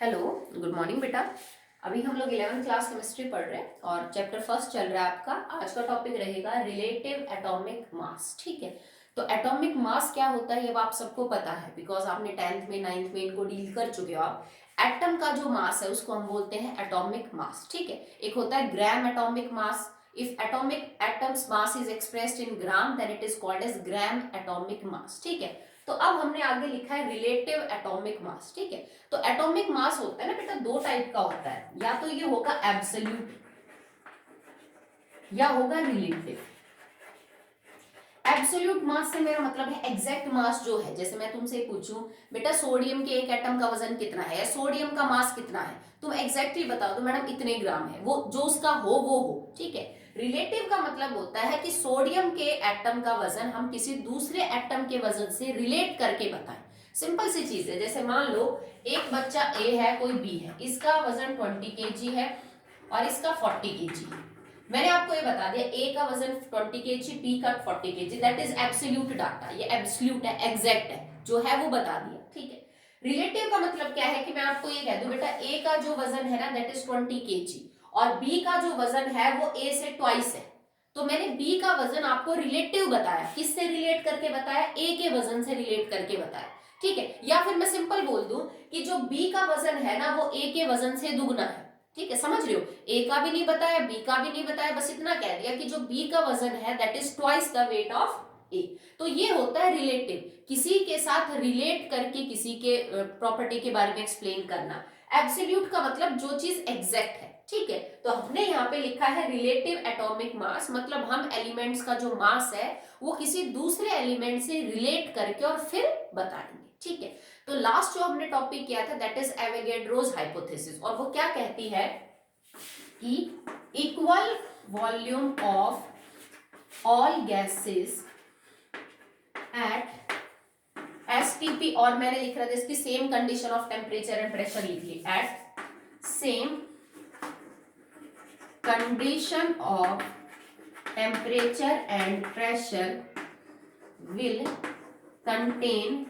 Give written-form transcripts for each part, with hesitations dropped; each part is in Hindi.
हेलो, गुड मॉर्निंग बेटा। अभी हम लोग 11th क्लास केमिस्ट्री पढ़ रहे हैं और चैप्टर फर्स्ट चल रहा है आपका। आज का टॉपिक रहेगा रिलेटिव एटॉमिक मास। ठीक है, तो एटॉमिक मास क्या होता है ये अब आप सबको पता है, बिकॉज आपने 10th में 9th में इनको डील कर चुके हो आप। एटम का जो मास है उसको हम बोलते हैं एटॉमिक मास। ठीक है, एक होता है gram atomic mass. If atomic atoms mass is expressed in gram then it is called as gram atomic mass. ठीक है, तो अब हमने आगे लिखा है रिलेटिव एटॉमिक मास। ठीक है, तो एटॉमिक मास होता है ना बेटा, दो टाइप का होता है, या तो ये होगा एब्सोल्यूट या होगा रिलेटिव। एब्सोल्यूट मास से मेरा मतलब है एग्जैक्ट मास जो है। जैसे मैं तुमसे पूछूं बेटा सोडियम के एक एटम का वजन कितना है या सोडियम का मास कितना है, तुम एग्जैक्टली बता दो मैडम इतने ग्राम है, वो जो उसका हो वो हो। ठीक है, रिलेटिव का मतलब होता है कि सोडियम के एटम का वजन हम किसी दूसरे एटम के वजन से रिलेट करके बताएं। सिंपल सी चीज है, जैसे मान लो एक बच्चा ए है कोई बी है, इसका वजन 20 केजी है और इसका 40 केजी है। मैंने आपको ये बता दिया ए का वजन 20 केजी, बी का 40 KG, that is absolute data. ये एब्सोल्यूट है, एग्जैक्ट है, जो है वो बता दिया। ठीक है, रिलेटिव का मतलब क्या है कि मैं आपको ये कह दूं बेटा ए का जो वजन है ना दैट इज 20 केजी और बी का जो वजन है वो ए से ट्वाइस है, तो मैंने बी का वजन आपको रिलेटिव बताया। किससे रिलेट करके बताया? ए के वजन से रिलेट करके बताया। ठीक है, या फिर मैं सिंपल बोल दूं कि जो बी का वजन है ना वो ए के वजन से दुगना है। ठीक है, समझ रहे हो? ए का भी नहीं बताया, बी का भी नहीं बताया, बस इतना कह दिया कि जो बी का वजन है that is twice the weight of A. तो ये होता है रिलेटिव, किसी के साथ रिलेट करके किसी के प्रॉपर्टी के बारे में एक्सप्लेन करना। एब्सोल्यूट का मतलब जो चीज एग्जैक्ट है। ठीक है, तो हमने यहाँ पे लिखा है रिलेटिव एटॉमिक मास, मतलब हम एलिमेंट्स का जो मास है वो किसी दूसरे एलिमेंट से रिलेट करके और फिर बताएंगे। ठीक है, तो लास्ट जो हमने टॉपिक किया था दैट इज एवोगैड्रोस हाइपोथेसिस, और वो क्या कहती है कि equal volume of all gases at STP, और मैंने लिख रहा था इसकी same condition of temperature and pressure लिख ली, at same condition of temperature and pressure will contain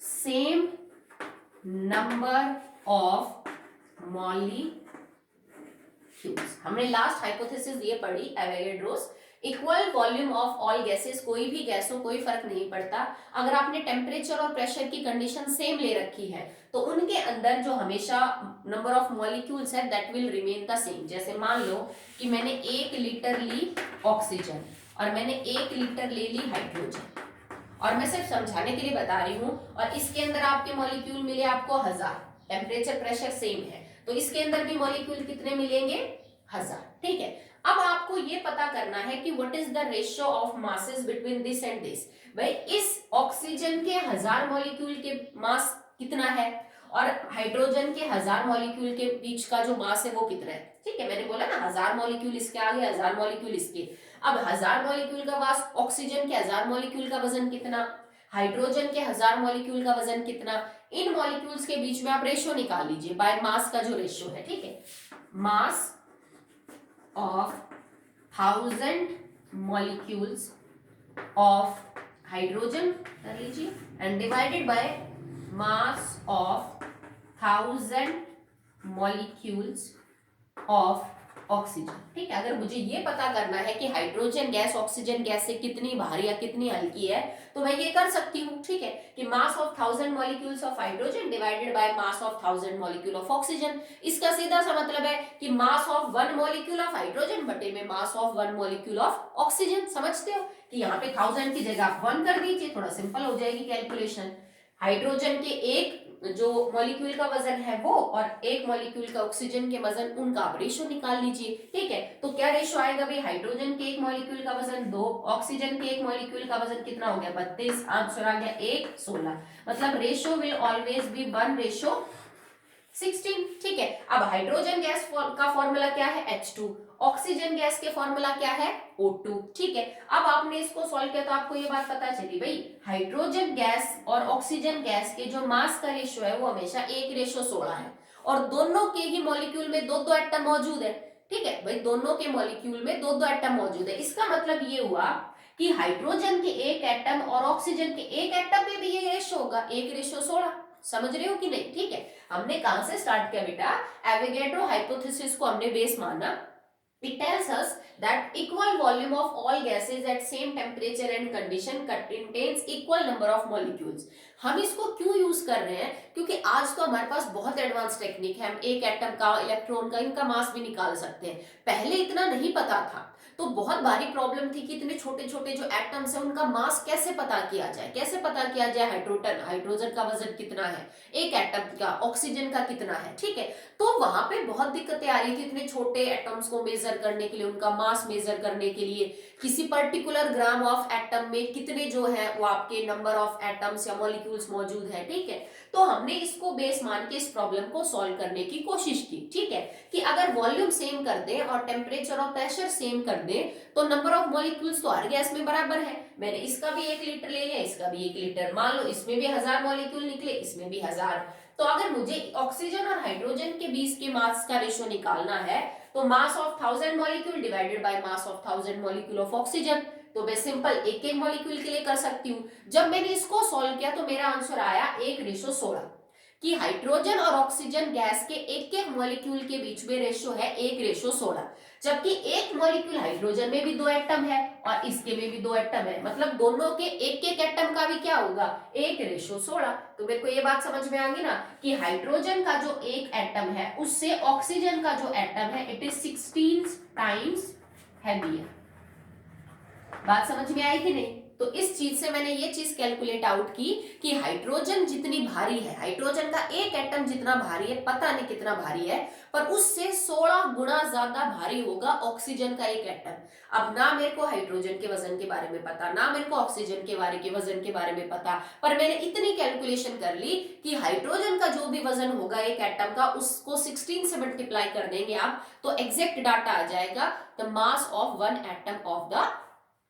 same number of molecules. हमने लास्ट हाइपोथेसिस ये पढ़ी Avogadro's, equal volume of all gases, कोई भी गैस हो कोई फर्क नहीं पड़ता, अगर आपने टेम्परेचर और प्रेशर की कंडीशन सेम ले रखी है तो उनके अंदर जो हमेशा नंबर ऑफ मॉलिक्यूल्स है that will remain the same. जैसे मान लो कि मैंने 1 लीटर ली ऑक्सीजन और मैंने 1 लीटर ले ली हाइड्रोजन, और मैं सिर्फ समझाने के लिए बता रही हूं, और इसके अंदर आपके मॉलिक्यूल मिले आपको 1000, टेम्परेचर प्रेशर सेम है, तो इसके अंदर भी मॉलिक्यूल कितने मिलेंगे? 1000। ठीक है, अब आपको ये पता करना है कि what is the ratio of masses between this and this. भाई इस ऑक्सीजन के 1000 मॉलिक्यूल के मास कितना है और हाइड्रोजन के 1000 मॉलिक्यूल के बीच का जो मास है वो कितना है। ठीक है, मैंने बोला ना 1000 मॉलिक्यूल इसके आगे 1000 मॉलिक्यूल इसके। अब 1000 मॉलिक्यूल का मास, ऑक्सीजन के 1000 मॉलिक्यूल का वजन कितना, हाइड्रोजन के 1000 मॉलिक्यूल का वजन कितना, इन मॉलिक्यूल्स के बीच में आप रेशियो निकाल लीजिए बाय मास का जो रेशियो है। ठीक है, mass of 1000 molecules of hydrogen कर लीजिए and divided by mass of 1000 molecules of oxygen. ठीक है, अगर मुझे ये पता करना है कि हाइड्रोजन गैस ऑक्सीजन गैस से कितनी भारी या कितनी हल्की है तो मैं ये कर सकती हूँ। ठीक है, कि mass of 1000 molecules of hydrogen divided by mass of 1000 molecule of oxygen. इसका सीधा सा मतलब है कि mass of 1 molecule of hydrogen बटे में mass of 1 molecule of oxygen. समझते हो कि यहाँ पे 1000 की जगह आप 1 कर दीजिए, थोड़ा सिंपल हो जाएगी कैलकुलेशन। हाइड्रोजन के एक जो मॉलिक्यूल का वजन है वो और एक मॉलिक्यूल का ऑक्सीजन के वजन, उनका आप रेशियो निकाल लीजिए। ठीक है, तो क्या रेशियो आएगा भाई, हाइड्रोजन के एक मॉलिक्यूल का वजन 2, ऑक्सीजन के एक मॉलिक्यूल का वजन कितना हो गया 32, आंसर आ गया 1 16। मतलब रेशियो विल ऑलवेज बी 1:16। ठीक है, अब हाइड्रोजन गैस का फॉर्मूला क्या है H2, ऑक्सीजन गैस के फॉर्मूला क्या है O2। ठीक है, अब आपने इसको सॉल्व किया तो आपको ये बात पता चली भाई हाइड्रोजन गैस और ऑक्सीजन गैस के जो मास का रेशियो है वो हमेशा 1:16 है, और दोनों के ही मॉलिक्यूल में दो दो एटम मौजूद है। ठीक है भाई, दोनों के मॉलिक्यूल में दो दो एटम मौजूद है। इसका मतलब ये हुआ कि हाइड्रोजन के एक एटम और ऑक्सीजन के एक एटम में भी ये रेशियो होगा 1:16। समझ रहे हो कि नहीं? ठीक है, हमने कहां से स्टार्ट किया बेटा? एवोगैड्रो हाइपोथेसिस को हमने बेस माना। It tells us that equal volume of all gases at same temperature and condition contains equal number of molecules. हम इसको क्यों यूज कर रहे हैं? क्योंकि आज तो हमारे पास बहुत एडवांस टेक्निक है, हम एक एटम का, इलेक्ट्रॉन का, इनका मास भी निकाल सकते हैं। पहले इतना नहीं पता था, तो बहुत भारी प्रॉब्लम थी कि इतने छोटे छोटे जो एटम्स हैं उनका मास कैसे पता किया जाए, कैसे पता किया जाए हाइड्रोजन का वजन कितना है, एक एटम का, ऑक्सीजन का कितना है, ठीक है। तो वहां पे बहुत दिक्कतें आ रही थी इतने छोटे एटम्स को मेजर करने के लिए, उनका मास मेजर करने के लिए, किसी पर्टिकुलर ग्राम ऑफ एटम में कितने जो है वो आपके नंबर ऑफ एटम्स या मॉलिक्यूल्स मौजूद है, ठीक है। तो हमने इसको बेस मान के इस प्रॉब्लम को सॉल्व करने की कोशिश की, ठीक है, कि अगर वॉल्यूम सेम कर दे और टेम्परेचर और प्रेशर सेम कर दे तो नंबर ऑफ मॉलिक्यूल्स तो हर गैस में बराबर है। मैंने इसका भी 1 लीटर ले लिया, इसका भी 1 लीटर, मान लो इसमें भी 1000 मॉलिक्यूल निकले, इसमें भी 1000। तो अगर मुझे ऑक्सीजन और हाइड्रोजन के बीच के मास का रेशियो निकालना है तो mass of 1000 molecule divided by mass of 1000 molecule of oxygen, तो मैं सिंपल एक एक मॉलिक्यूल के लिए कर सकती हूँ। जब मैंने इसको सॉल्व किया तो मेरा आंसर आया 1:16, कि हाइड्रोजन और ऑक्सीजन गैस के एक एक मॉलिक्यूल के बीच में रेशियो है 1:16, जबकि एक मॉलिक्यूल हाइड्रोजन में भी 2 एटम है और इसके में भी 2 एटम है, मतलब दोनों के एक एक एटम का भी क्या होगा, 1:16। तो मेरे को ये बात समझ में आ गई ना कि हाइड्रोजन का जो एक एटम है उससे ऑक्सीजन का जो एटम है इट इज 16 टाइम्स हैवियर। बात समझ में आई कि नहीं? तो इस चीज से मैंने ये चीज कैलकुलेट आउट की कि हाइड्रोजन जितनी भारी है, हाइड्रोजन का एक एटम जितना भारी है, पता नहीं कितना भारी है, पर उससे 16 गुना ज्यादा भारी होगा ऑक्सीजन का एक एटम। अब ना मेरे को हाइड्रोजन के वजन के बारे में पता, ना मेरे को ऑक्सीजन के वजन के बारे में पता, पर मैंने इतनी कैलकुलेशन कर ली कि हाइड्रोजन का जो भी वजन होगा एक एटम का उसको 16 से मल्टीप्लाई कर देंगे आप तो एग्जैक्ट डाटा आ जाएगा, the mass of one atom of the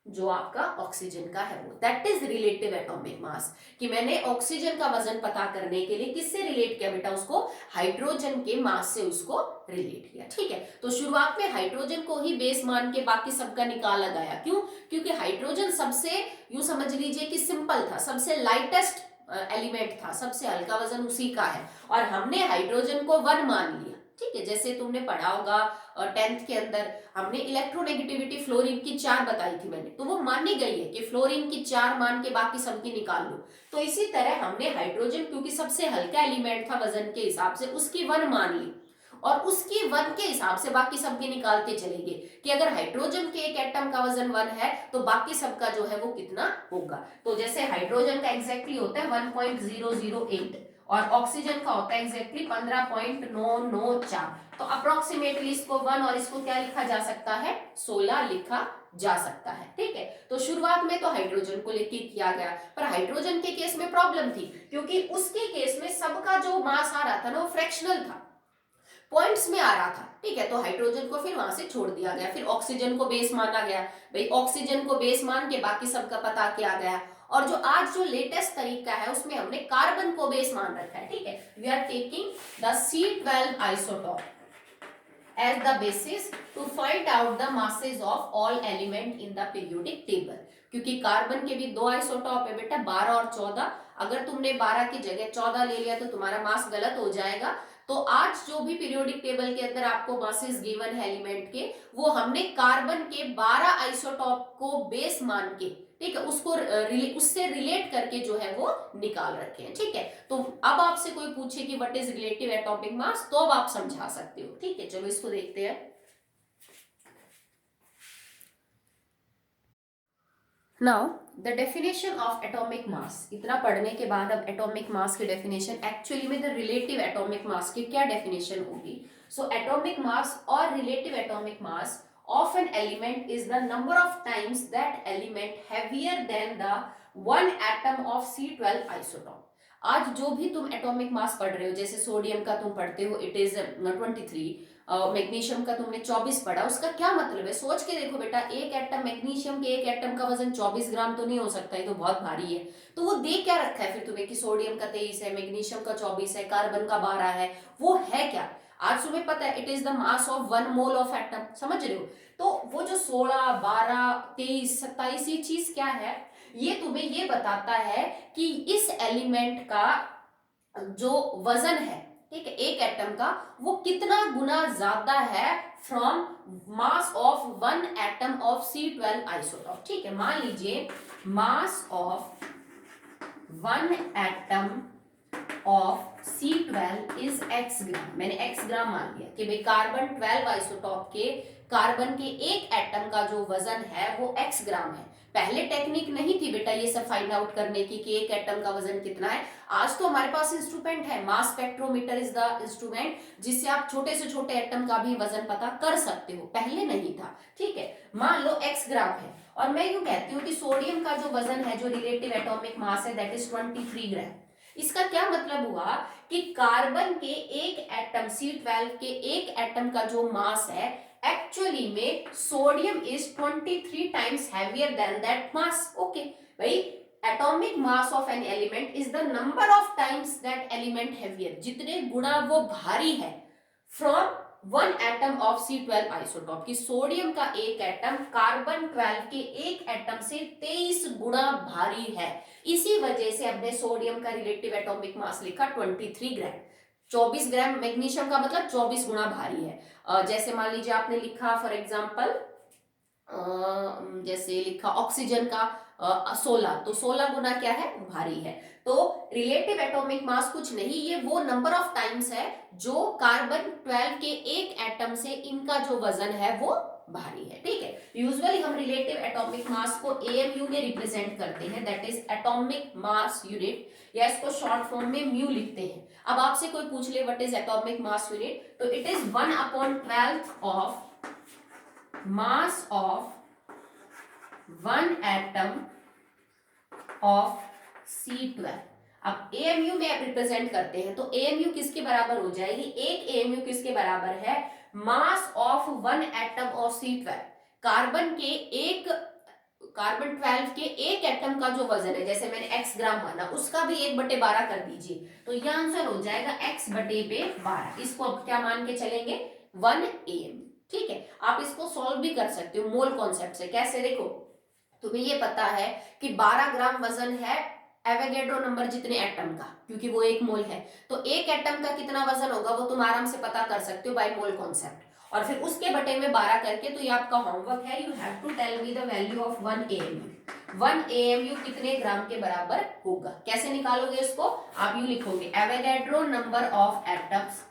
जो आपका ऑक्सीजन का है वो, that is relative atomic mass. कि मैंने ऑक्सीजन का वजन पता करने के लिए किससे रिलेट किया बेटा, उसको हाइड्रोजन के मास से उसको रिलेट किया, ठीक है। तो शुरुआत में हाइड्रोजन को ही बेस मान के बाकी सबका निकाल लगाया, क्यों? क्योंकि हाइड्रोजन सबसे, यूं समझ लीजिए कि सिंपल था, सबसे लाइटेस्ट एलिमेंट था, सबसे हल्का वजन उसी का है, और हमने हाइड्रोजन को 1 मान लिया, ठीक है। जैसे तुमने पढ़ा होगा 10th के अंदर हमने इलेक्ट्रोनेगेटिविटी फ्लोरीन की 4 बताई थी मैंने, तो वो मानी गई है कि फ्लोरीन की 4 मान के बाकी सबकी निकाल लो। तो इसी तरह हमने हाइड्रोजन क्योंकि सबसे हल्का एलिमेंट था वजन के हिसाब से, उसकी 1 मान ली और उसकी 1 के हिसाब से बाकी सबके निकालते चलेंगे कि अगर हाइड्रोजन के एक एटम का वजन 1 है तो बाकी सबका जो है वो कितना होगा। तो जैसे हाइड्रोजन का एग्जैक्टली होता है 1.008 और ऑक्सीजन का होता है एग्जैक्टली 15.994। तो अप्रोक्सीमेटली इसको 1 और इसको क्या लिखा जा सकता है, 16 लिखा जा सकता है, ठीक है। तो शुरुआत में तो हाइड्रोजन को लेके किया गया, पर हाइड्रोजन के केस में प्रॉब्लम थी क्योंकि उसके केस में सबका जो मास आ रहा था ना वो फ्रैक्शनल था, पॉइंट्स में आ रहा था, ठीक है। तो हाइड्रोजन को फिर वहां से छोड़ दिया गया, फिर ऑक्सीजन को बेस माना गया, भाई ऑक्सीजन को बेस मान के बाकी सबका पता किया गया। और जो आज जो लेटेस्ट तरीका है उसमें हमने कार्बन को बेस मान रखा है, ठीक है। We are taking the C12 isotope as the basis to find out the masses of all element in the periodic table। क्योंकि कार्बन के भी 2 आइसोटॉप है बेटा, 12 और 14। अगर तुमने 12 की जगह 14 ले लिया तो तुम्हारा मास गलत हो जाएगा। तो आज जो भी पीरियोडिक टेबल के अंदर आपको मासेस गिवन है एलिमेंट के, वो हमने कार्बन के 12 आइसोटॉप को बेस मान के, ठीक है, उसको उससे रिलेट करके जो है वो निकाल रखे हैं, ठीक है। तो अब आपसे कोई पूछे कि what is relative atomic mass, तो अब आप समझा सकते हो, ठीक है। चलो इसको देखते हैं। Now the definition of atomic mass, इतना पढ़ने के बाद अब एटॉमिक मास की डेफिनेशन, एक्चुअली में द रिलेटिव एटॉमिक मास की क्या डेफिनेशन होगी। सो एटॉमिक मास और relative atomic mass of an element is the number of times that element heavier than the one atom of C12 isotope। आज जो भी तुम एटॉमिक मास पढ़ रहे हो, जैसे सोडियम का तुम पढ़ते हो इट इज 23, मैग्नीशियम का तुमने 24 पढ़ा, उसका क्या मतलब है सोच के देखो बेटा। एक एटम मैग्नीशियम के एक एटम का वजन 24 ग्राम तो नहीं हो सकता, ये तो बहुत भारी है। तो वो दे क्या रखा है फिर तुम्हें कि सोडियम का 23 है, मैग्नीशियम का 24 है, कार्बन का 12 है, वो है क्या? आज तुम्हें पता है it is the mass of 1 mole of atom, समझ रहे हो। तो वो जो 16, 12, 23, 27 ये चीज क्या है, ये तुम्हें ये बताता है कि इस एलिमेंट का जो वजन है, ठीक है, एक एटम का, वो कितना गुना ज्यादा है from mass of one atom of C12 isotope. ठीक है, मान लीजिए मास of one atom of C12 is x ग्राम। मैंने x ग्राम मान लिया कि भाई कार्बन 12 आइसोटॉप के कार्बन के एक एटम का जो वजन है वो x ग्राम है। पहले टेक्निक नहीं थी बेटा ये सब फाइंड आउट करने की कि एक एटम का वजन कितना है। आज तो हमारे पास इंस्ट्रूमेंट है, मास स्पेक्ट्रोमीटर इज द इंस्ट्रूमेंट, जिससे आप छोटे से छोटे एटम का भी वजन पता कर सकते हो, पहले नहीं था। ठीक है, मान लो x ग्राम है और मैं यूं कहती हूँ कि सोडियम का जो वजन है, जो रिलेटिव एटॉमिक मास है, दैट इज 23 ग्राम। इसका क्या मतलब हुआ कि कार्बन के एक एटम C12 के एक एटम का जो मास है, एक्चुअली में sodium is 23 times heavier than that mass. Okay भाई, atomic mass of an element is the number of times that element heavier, जितने गुना वो भारी है from one atom of C12 isotope. की सोडियम का एक एटम कार्बन 12 के एक एटम से 23 गुना भारी है। इसी वजह से हमने सोडियम का रिलेटिव एटॉमिक मास लिखा 23 ग्राम। 24 ग्राम मैग्नीशियम का मतलब 24 गुना भारी है। जैसे मान लीजिए आपने लिखा फॉर एग्जांपल, जैसे लिखा ऑक्सीजन का 16, तो 16 गुना क्या है, भारी है। तो रिलेटिव एटॉमिक मास कुछ नहीं, ये वो नंबर ऑफ टाइम्स है जो कार्बन 12 के एक एटम से इनका जो वजन है वो भारी है। ठीक है, यूजुअली हम रिलेटिव एटॉमिक मास को AMU में रिप्रेजेंट करते हैं, that is atomic mass unit, या इसको शॉर्ट फॉर्म में म्यू लिखते हैं। अब आपसे कोई पूछ ले what is atomic mass unit, तो it is 1/12 of mass of one atom of C12। अब AMU में आप रिप्रेजेंट करते हैं, तो AMU किसके बराबर हो जाएगी, एक AMU किसके बराबर है, मास of one atom of C12। Carbon 12 के एक एटम का जो वजन है, जैसे मैंने x ग्राम माना, उसका भी 1/12 कर दीजिए, तो यह आंसर हो जाएगा x/12। इसको अब क्या मान के चलेंगे, 1 AMU। ठीक है, आप इसको सॉल्व भी कर सकते हो मोल कॉन्सेप्ट से। कैसे, देखो तुम्हें ये पता है कि 12 ग्राम वजन है एवोगैड्रो नंबर जितने एटम का, क्योंकि वो एक मोल है, तो एक एटम का कितना वजन होगा वो तुम आराम से पता कर सकते हो बाय मोल कॉन्सेप्ट, और फिर उसके बटे में 12 करके। तो ये आपका होमवर्क है, you have to tell me the value of 1 AMU। 1 AMU कितने ग्राम के बराबर होगा, कैसे निकालोगे इसको, आप यू लिखोगे Avogadro number of atoms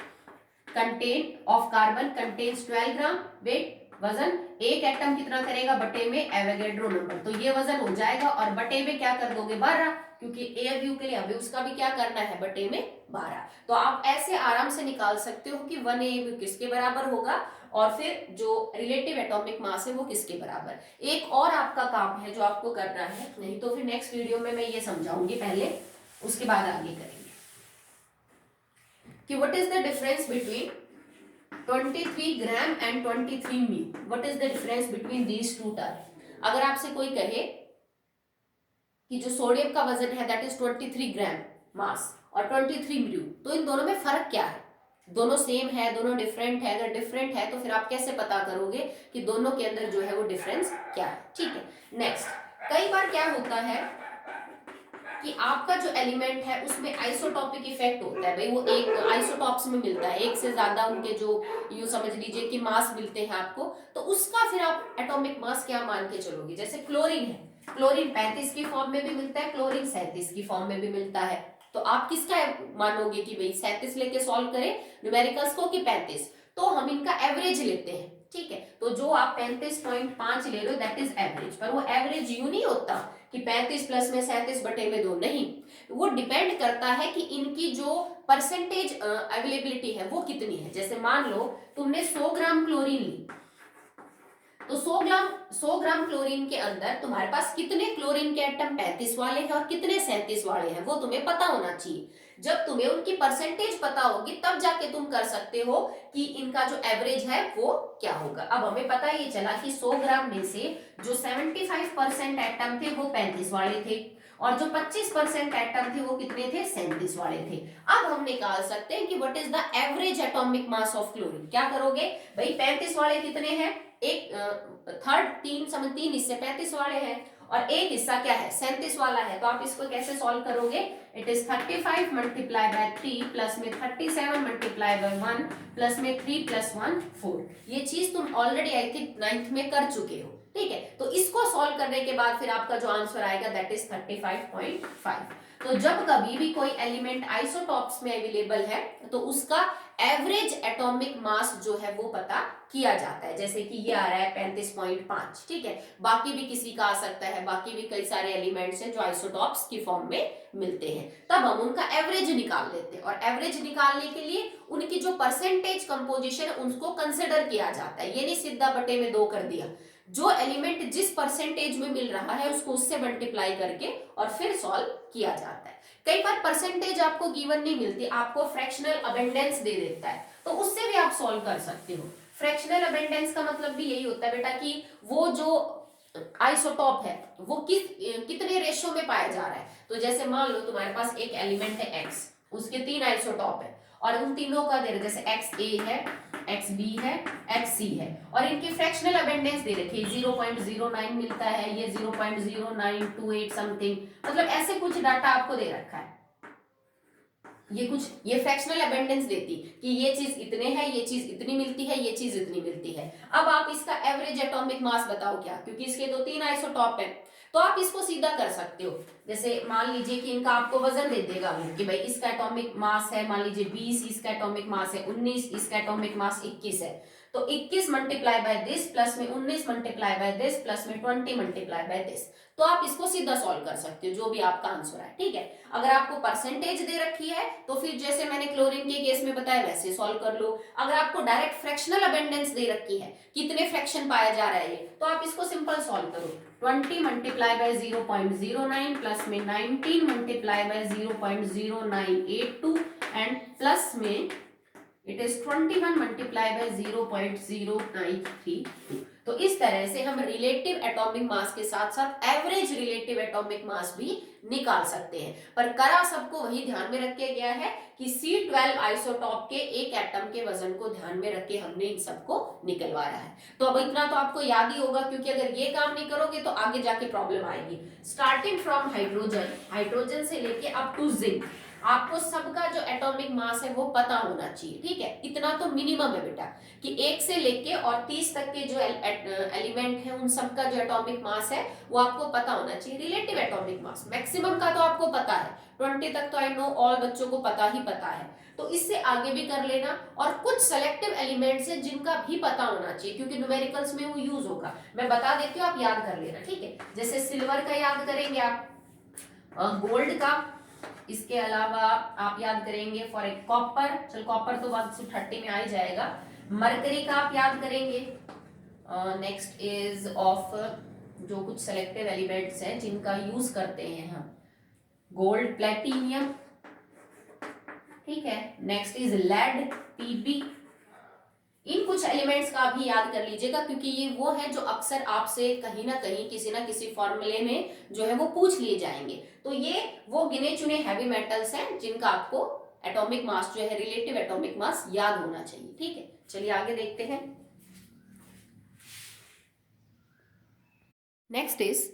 content of carbon contains 12 gram, weight वजन एक एटम कितना करेगा बटे में एवोगैड्रो नंबर, तो ये वजन हो जाएगा, और बटे में क्या कर दोगे 12, क्योंकि AMU के लिए हमें उसका भी क्या करना है, बटे में 12। तो आप ऐसे आराम से निकाल सकते हो कि 1 AMU किसके बराबर होगा और फिर जो रिलेटिव एटॉमिक मास है वो किसके बराबर। एक और आपका काम है जो आपको करना है, नहीं तो फिर नेक्स्ट वीडियो में मैं ये समझाऊंगी पहले, उसके बाद आगे करेंगे कि what is the difference between 23 gram and 23 mu, what is the difference between these two term. अगर आपसे कोई कहे कि जो सोडियम का वजन है दैट इज 23 ग्राम मास और 23 म्यू, तो इन दोनों में फर्क क्या है, दोनों सेम है, दोनों डिफरेंट है। अगर डिफरेंट है तो फिर आप कैसे पता करोगे कि दोनों के अंदर जो है वो डिफरेंस क्या है। ठीक है, नेक्स्ट, कई बार क्या होता है कि आपका जो एलिमेंट है उसमें आइसोटॉपिक इफेक्ट होता है, भाई वो एक आइसोटॉप्स में मिलता है, एक से ज्यादा उनके जो यू समझ लीजिए कि मास मिलते हैं आपको, तो उसका फिर आप एटॉमिक मास क्या मान के चलोगे। जैसे क्लोरीन है, क्लोरीन 35 की फॉर्म में भी मिलता है, क्लोरीन 37 की फॉर्म में भी मिलता है, तो आप किसका मानोगे कि भाई 37 लेके सॉल्व करें न्यूमेरिकल्स को कि 35, तो हम इनका एवरेज लेते हैं। ठीक है, तो जो आप 35.5 ले रहे हो दैट इज एवरेज, पर वो एवरेज यूं नहीं होता कि 35 प्लस में 37 बटे में 2, नहीं, वो डिपेंड करता है कि इनकी जो परसेंटेज अवेलेबिलिटी है वो कितनी है। जैसे मान लो तुमने 100 ग्राम क्लोरीन ली, तो 100 ग्राम क्लोरीन के अंदर तुम्हारे पास कितने क्लोरीन के एटम 35 वाले हैं और कितने 37 वाले हैं, वो तुम्हें पता होना चाहिए। जब तुम्हें उनकी परसेंटेज पता होगी तब जाके तुम कर सकते हो कि इनका जो एवरेज है वो क्या होगा। अब हमें पता ये चला कि 100 ग्राम में से जो 75% एटम थे वो 35 वाले थे, और जो 25% एटम थे वो कितने थे, 37 वाले थे। अब हम निकाल सकते हैं कि what is the average atomic mass of chlorine. क्या करोगे भाई, 35 वाले कितने हैं, एक थर्ड 3 इससे 35 वाले हैं, और एक हिस्सा क्या है 37 वाला है, तो आप इसको कैसे सॉल्व करोगे, it is 35 multiply by 3 plus में 37 मल्टीप्लाई बाय 1 प्लस में 3 प्लस 1 4। ये चीज तुम ऑलरेडी आई थिंक 9th में कर चुके हो, ठीक है। तो इसको सॉल्व करने के बाद फिर आपका जो आंसर आएगा दैट इज 35.5। तो जब कभी भी कोई एलिमेंट आइसोटॉप्स में अवेलेबल है तो उसका एवरेज एटॉमिक मास जो है वो पता किया जाता है। जैसे कि ये आ रहा है 35.5, ठीक है। बाकी भी किसी का आ सकता है, बाकी भी कई सारे एलिमेंट्स हैं जो आइसोटॉप्स की फॉर्म में मिलते हैं, तब हम उनका एवरेज निकाल लेते हैं। और एवरेज निकालने के लिए उनकी जो परसेंटेज कंपोजिशन है उसको कंसिडर किया जाता है। ये नहीं सीधा बटे में 2 कर दिया, जो एलिमेंट जिस परसेंटेज में मिल रहा है उसको उससे मल्टीप्लाई करके और फिर सॉल्व किया जाता है। कई बार परसेंटेज आपको गिवन नहीं मिलती, आपको फ्रैक्शनल अबेंडेंस दे देता है, तो उससे भी आप सॉल्व कर सकते हो। फ्रैक्शनल अबेंडेंस का मतलब भी यही होता है बेटा कि वो जो आइसोटॉप है वो कितने रेशो में पाया जा रहा है। तो जैसे मान लो तुम्हारे पास एक एलिमेंट है x, उसके 3 आइसोटॉप है और उन तीनों का दे रहे, जैसे xa है, xb है, xc है, और इनकी फ्रैक्शनल अबेंडेंस दे रखी है 0.09 मिलता है, ये 0.0928 समथिंग, मतलब ऐसे कुछ डाटा आपको दे रखा है। ये फ्रैक्शनल अबेंडेंस देती कि ये चीज इतने है, ये चीज इतनी मिलती है, ये चीज इतनी मिलती है। अब आप इसका एवरेज एटॉमिक मास बताओ क्या, क्योंकि इसके तो 3 आइसोटॉप है, तो आप इसको सीधा कर सकते हो। जैसे मान लीजिए कि इनका आपको वजन दे देगा वो कि भाई इसका एटॉमिक मास है मान लीजिए 20, इसका एटॉमिक मास है 19, इसका एटॉमिक मास 21 है, तो 21 मल्टीप्लाई बाय दिस प्लस में 19 मल्टीप्लाई बाय दिस प्लस में 20 मल्टीप्लाई बाय दिस, तो आप इसको सीधा सॉल्व कर सकते हो जो भी आपका आंसर है, ठीक है। अगर आपको परसेंटेज दे रखी है तो फिर जैसे मैंने क्लोरीन के केस में बताया वैसे सॉल्व कर लो। अगर आपको डायरेक्ट फ्रैक्शनल अबेंडेंस दे रखी है, कितने फ्रैक्शन पाया जा रहा है ये, तो आप इसको सिंपल सॉल्व करो। 20 मल्टीप्लाई बाय 0.09 प्लस में 19 मल्टीप्लाई बाय 0.0982 एंड प्लस में इट इज 21 मल्टीप्लाई बाय 0.0932। तो इस तरह से हम रिलेटिव एटॉमिक मास के साथ साथ एवरेज रिलेटिव एटॉमिक मास भी निकाल सकते हैं। पर करा सबको वही ध्यान में रखे गया है कि C12 आइसोटॉप के एक एटम के वजन को ध्यान में रख के हमने इन सबको निकलवाया है। तो अब इतना तो आपको याद ही होगा, क्योंकि अगर ये काम नहीं करोगे तो आगे जाके प्रॉब्लम आएगी। स्टार्टिंग फ्रॉम हाइड्रोजन से लेके अप टू जिंक, आपको सबका जो एटॉमिक मास है वो पता होना चाहिए, ठीक है। इतना तो मिनिमम है बेटा कि 1 से लेके और 30 तक के जो एलिमेंट है उन सबका जो एटॉमिक मास है वो आपको पता होना चाहिए। रिलेटिव एटॉमिक मास मैक्सिमम का तो आपको पता है, 20 तक तो आई नो ऑल बच्चों को पता ही पता है, तो इससे आगे भी कर लेना। और कुछ सेलेक्टिव एलिमेंट्स हैं जिनका भी पता होना चाहिए, क्योंकि न्यूमेरिकल्स में वो यूज होगा, मैं बता देती हूँ, आप याद कर लेना, ठीक है। जैसे सिल्वर का याद करेंगे आप, गोल्ड का, इसके अलावा आप याद करेंगे फॉर ए कॉपर, चल कॉपर तो 130 में आ ही जाएगा। मरकरी का आप याद करेंगे। नेक्स्ट इज ऑफ जो कुछ सेलेक्टिव एलिमेंट्स हैं जिनका यूज करते हैं हम, गोल्ड, प्लेटिनियम, ठीक है। Next is lead, PB. इन कुछ एलिमेंट्स का भी याद कर लीजिएगा, क्योंकि ये वो है जो अक्सर आपसे कहीं ना कहीं किसी ना किसी फॉर्मूले में जो है वो पूछ लिए जाएंगे। तो ये वो गिने चुने हैवी मेटल्स हैं जिनका आपको एटॉमिक मास जो है रिलेटिव एटॉमिक मास याद होना चाहिए, ठीक है। चलिए आगे देखते हैं। Next is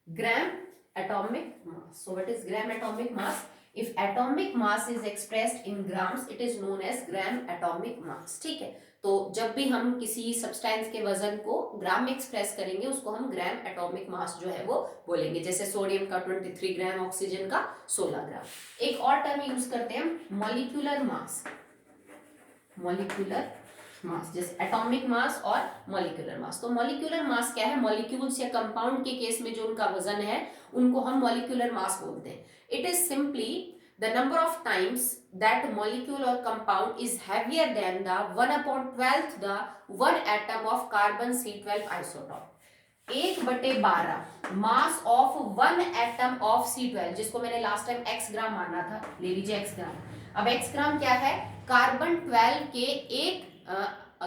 gram atomic mass. So what is gram atomic mass? If atomic mass is expressed in grams, it is known as gram atomic mass, ठीक है। तो जब भी हम किसी सब्सटेंस के वजन को ग्राम में एक्सप्रेस करेंगे उसको हम ग्राम एटॉमिक मास जो है वो बोलेंगे। जैसे सोडियम का 23 ग्राम, ऑक्सीजन का 16 ग्राम। एक और टर्म यूज करते हैं मॉलिक्यूलर मास, मॉलिक्यूलर मास, जैसे एटॉमिक मास और मॉलिक्यूलर मास। तो मॉलिक्यूलर मास क्या है? मॉलिक्यूल्स या कंपाउंड के केस में जो उनका वजन है उनको हम मॉलिक्यूलर मास बोलते हैं। It is simply the number of times that molecule or compound is heavier than the 1/12 the one atom of carbon C12 isotope। 1/12 mass of one atom of C12, जिसको मैंने लास्ट टाइम x ग्राम माना था, ले लीजिए x ग्राम। अब x ग्राम क्या है? कार्बन 12 के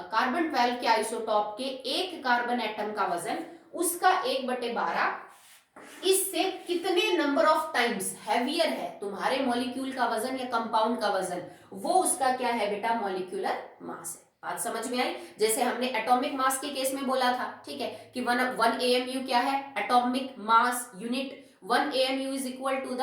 कार्बन 12 के आइसोटॉप के एक कार्बन एटम का वजन, उसका 1/12 इससे कितने नंबर ऑफ टाइम्स हैवियर है तुम्हारे मॉलिक्यूल का वजन या कंपाउंड का वजन, वो उसका क्या है बेटा? मॉलिक्यूलर मास है, बात समझ में आई? जैसे हमने एटॉमिक मास के केस में बोला था, ठीक है, कि वन AMU क्या है, atomic mass unit. 1 AMU is equal to the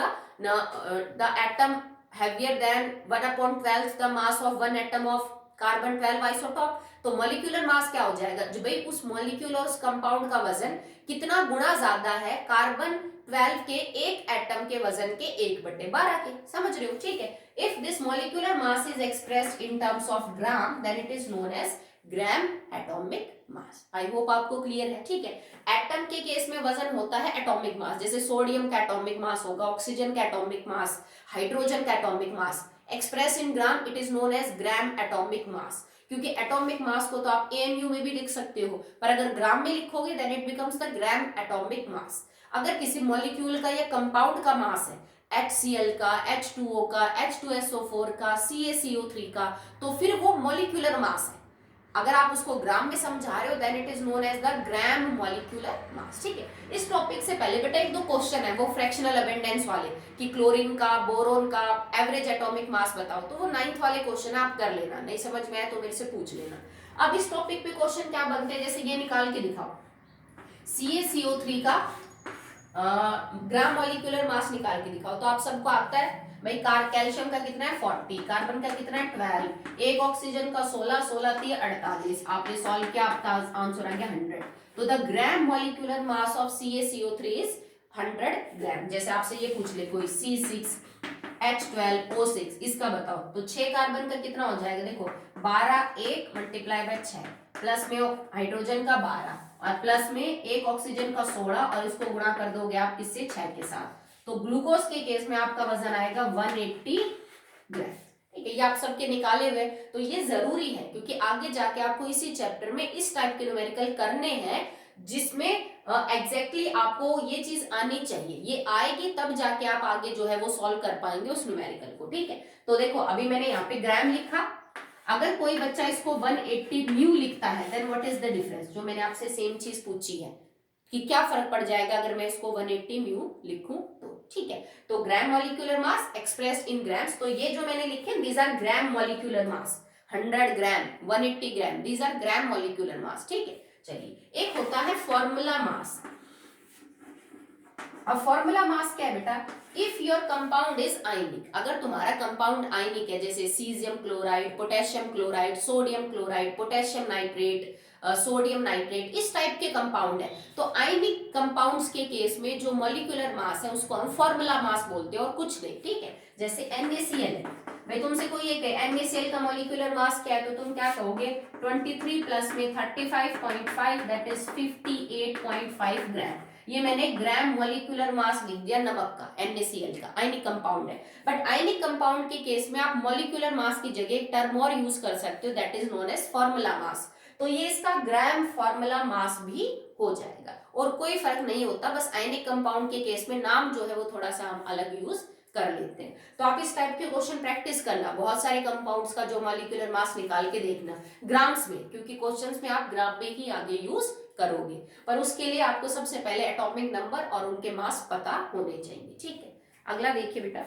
atom heavier than 1/12 the mass of one atom of carbon 12 isotope. तो मॉलिक्यूलर मास क्या हो जाएगा, जो भाई उस मॉलिक्यूल और उस कंपाउंड का वजन कितना गुना ज्यादा है कार्बन 12 के एक एटम के वजन के 1/12 के। समझ रहे हो? ठीक है। If this molecular mass is expressed in terms of gram, then it is known as gram atomic mass. I hope आपको क्लियर है, ठीक है। एटम के केस में वजन होता है एटॉमिक मास, जैसे सोडियम का एटॉमिक मास होगा, ऑक्सीजन का एटॉमिक मास, हाइड्रोजन का atomic mass. Express in gram it is known as gram atomic mass, क्योंकि एटॉमिक मास को तो आप AMU में भी लिख सकते हो, पर अगर ग्राम में लिखोगे then it becomes the gram atomic mass. अगर किसी मॉलिक्यूल का या कंपाउंड का मास है HCl का, H2O का, H2SO4 का, CaCO3 का, तो फिर वो मॉलिक्यूलर मास है। अगर आप उसको ग्राम में समझा रहे हो then it is known as the gram molecular mass, ठीक है। इस टॉपिक से पहले बेटा एक दो क्वेश्चन है वो फ्रैक्शनल अबेंडेंस वाले, कि क्लोरीन का, बोरोन का एवरेज एटॉमिक मास बताओ, तो वो 9th वाले क्वेश्चन आप कर लेना, नहीं समझ में आया तो मेरे से पूछ लेना। अब इस टॉपिक पे क्वेश्चन क्या बनते हैं, जैसे ये निकाल के दिखाओ, CaCO3 का ग्राम मॉलिक्यूलर मास निकाल के दिखाओ। तो आप सबको आता है भाई, कैल्शियम का कितना है 40, कार्बन का कितना है 12, एक ऑक्सीजन का 16, 16 3 48। आपने सॉल्व किया, आपका आंसर आ गया 100। तो the gram molecular mass of CaCO3 is 100 ग्राम। जैसे आपसे ये पूछ ले कोई C6H12O6, इसका बताओ, तो 6 कार्बन का कितना हो जाएगा, देखो 12 1 मल्टीप्लाई बाय 6, प्लस में हाइड्रोजन का 12 और प्लस में एक ऑक्सीजन का 16 और इसको गुणा कर दोगे आप किससे 6 के साथ, तो ग्लूकोज के केस में आपका वजन आएगा 180 ग्राम। ठीक है, ये आप सबके निकाले हुए। तो ये जरूरी है क्योंकि आगे जाके आपको इसी चैप्टर में इस टाइप के न्यूमेरिकल करने हैं जिसमें एग्जैक्टली आपको ये चीज आनी चाहिए, ये आएगी तब जाके आप आगे जो है वो सॉल्व कर पाएंगे उस न्यूमेरिकल को। ठीक है, तो देखो अभी मैंने यहाँ पे ग्राम लिखा, अगर कोई बच्चा इसको 180 म्यू लिखता है then what is the difference, जो मैंने आपसे सेम चीज पूछी है कि क्या फर्क पड़ जाएगा अगर मैं इसको 180 म्यू लिखूं तो। ठीक है, तो gram molecular mass expressed in grams, तो ये जो मैंने लिखे these are gram molecular mass, 100 gram 180 gram these are gram molecular mass. ठीक है, चलिए एक होता है फॉर्मूला मास। अब फॉर्मूला मास क्या है बेटा, इफ योर कंपाउंड इज आयनिक, अगर तुम्हारा कंपाउंड आयनिक है जैसे caesium chloride, potassium chloride, sodium chloride, potassium nitrate, sodium nitrate, इस टाइप के कंपाउंड है, तो आयनिक कंपाउंड्स के केस में जो मॉलिक्यूलर मास है उसको हम फॉर्मूला मास बोलते हैं और कुछ नहीं। ठीक है, जैसे NaCl है, भाई तुमसे कोई ये कहे NaCl का मॉलिक्यूलर मास क्या है तो तुम क्या कहोगे 23 प्लस में 35.5 दैट इज 58.5 ग्राम। ये मैंने ग्राम मॉलिक्यूलर मास लिख दिया नमक का, NaCl का, आयनिक कंपाउंड है। बट आयनिक कंपाउंड के केस में आप मॉलिक्यूलर मास की जगह एक टर्म और यूज कर सकते हो that is known as formula mass, तो ये इसका ग्राम फॉर्मूला मास भी हो जाएगा और कोई फर्क नहीं होता, बस आयनिक कंपाउंड के केस में नाम जो है वो थोड़ा सा हम अलग यूज कर लेते हैं। तो आप इस टाइप के क्वेश्चन प्रैक्टिस करना, बहुत सारे कंपाउंड्स का जो मॉलिक्यूलर मास निकाल के देखना ग्राम्स में, क्योंकि क्वेश्चंस में आप ग्राम में ही आगे यूज करोगे, पर उसके लिए आपको सबसे पहले एटॉमिक नंबर और उनके मास पता होने चाहिए। ठीक है, अगला देखिए बेटा,